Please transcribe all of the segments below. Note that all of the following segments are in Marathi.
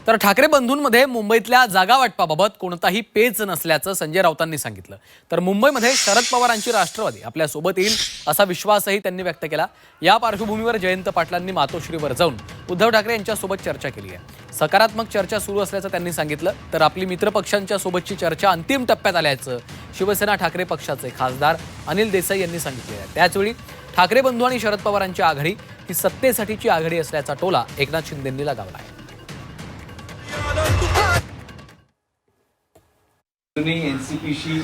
तर ठाकरे बंधूंमध्ये मुंबईतल्या जागा वाटपाबाबत कोणताही पेच नसल्याचं संजय राऊतांनी सांगितलं। तर मुंबईमध्ये शरद पवारांची राष्ट्रवादी आपल्या सोबत येईल असा विश्वासही त्यांनी व्यक्त केला। या पार्श्वभूमीवर जयंत पाटलांनी मातोश्रीवर जाऊन उद्धव ठाकरे यांच्यासोबत चर्चा केली आहे। सकारात्मक चर्चा सुरू असल्याचं त्यांनी सांगितलं। तर आपली मित्रपक्षांच्या सोबतची चर्चा अंतिम टप्प्यात आल्याचं शिवसेना ठाकरे पक्षाचे खासदार अनिल देसाई यांनी सांगितले आहे। त्याचवेळी ठाकरे बंधू आणि शरद पवारांची आघाडी ही सत्तेसाठीची आघाडी असल्याचा टोला एकनाथ शिंदेंनी लगावला आहे। एनसीपीशी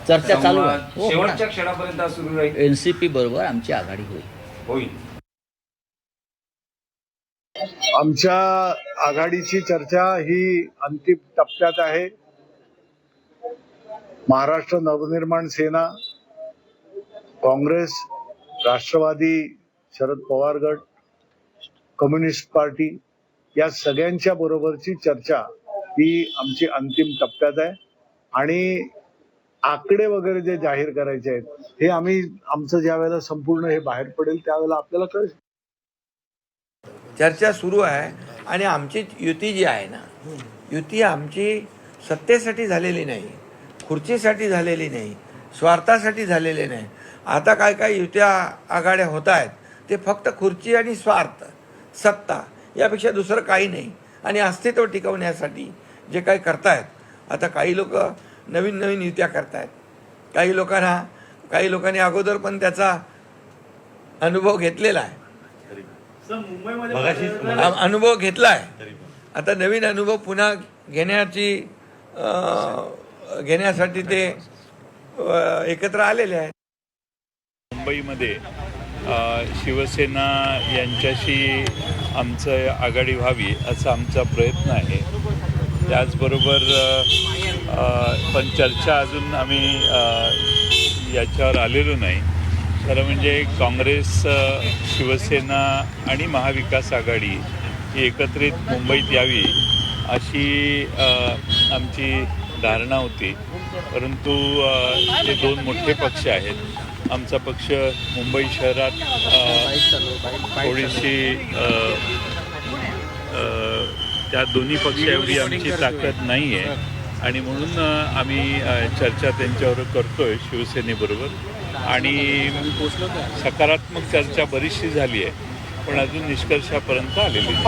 चर्चा चालू आहे। शेवटच्या क्षणापर्यंत सुरू राहील। एनसीपी बरोबर आमची आघाडी होईल। आमच्या आघाडीची चर्चा ही अंतिम टप्प्यात आहे। महाराष्ट्र नवनिर्माण सेना, काँग्रेस, राष्ट्रवादी, शरद पवार गट, कम्युनिस्ट पार्टी या सगळ्यांच्या बरोबरची चर्चा ही आमची अंतिम टप्प्यात आहे आणि आकडे वगैरे जे जाहीर करायचे आहेत हे आमचं ज्या वेळेला संपूर्ण हे बाहेर पडेल त्यावेळेला आपल्याला कळेल। चर्चा सुरू आहे आणि आमची युती जी आहे ना, युती आमची सत्तेसाठी झालेली नाही, खुर्चीसाठी झालेली नाही, स्वार्थासाठी झालेली नाही। आता काय काय युत्या आघाड्या होत आहेत ते फक्त खुर्ची आणि स्वार्थ, सत्ता यापेक्षा दुसरं काही नाही आणि अस्तित्व टिकवण्यासाठी जे काही करतायत। आता काही लोक नवीन नवीन युत्या करतायत, काही लोकांनी अगोदर पण त्याचा अनुभव घेतलेला आहे, अनुभव घेतला आहे। आता नवीन अनुभव पुन्हा घेण्यासाठी ते एकत्र आलेले आहेत। मुंबईमध्ये शिवसेना यांच्याशी आमचं आघाडी व्हावी असा आमचा प्रयत्न आहे। त्याचबरोबर पण चर्चा अजून आम्ही याच्यावर आलेलो नाही। खरं म्हणजे काँग्रेस, शिवसेना आणि महाविकास आघाडी ही एकत्रित मुंबईत यावी अशी आमची धारणा होती, परंतु ते दोन मोठे पक्ष आहेत। आमचा पक्ष मुंबई शहरात थोडीशी त्या दोन्ही पक्षाएवढी आमची ताकद नाही आहे आणि म्हणून आम्ही चर्चा त्यांच्यावर करतोय शिवसेनेबरोबर आणि सकारात्मक चर्चा बरीचशी झाली आहे, पण अजून निष्कर्षापर्यंत आलेली नाही।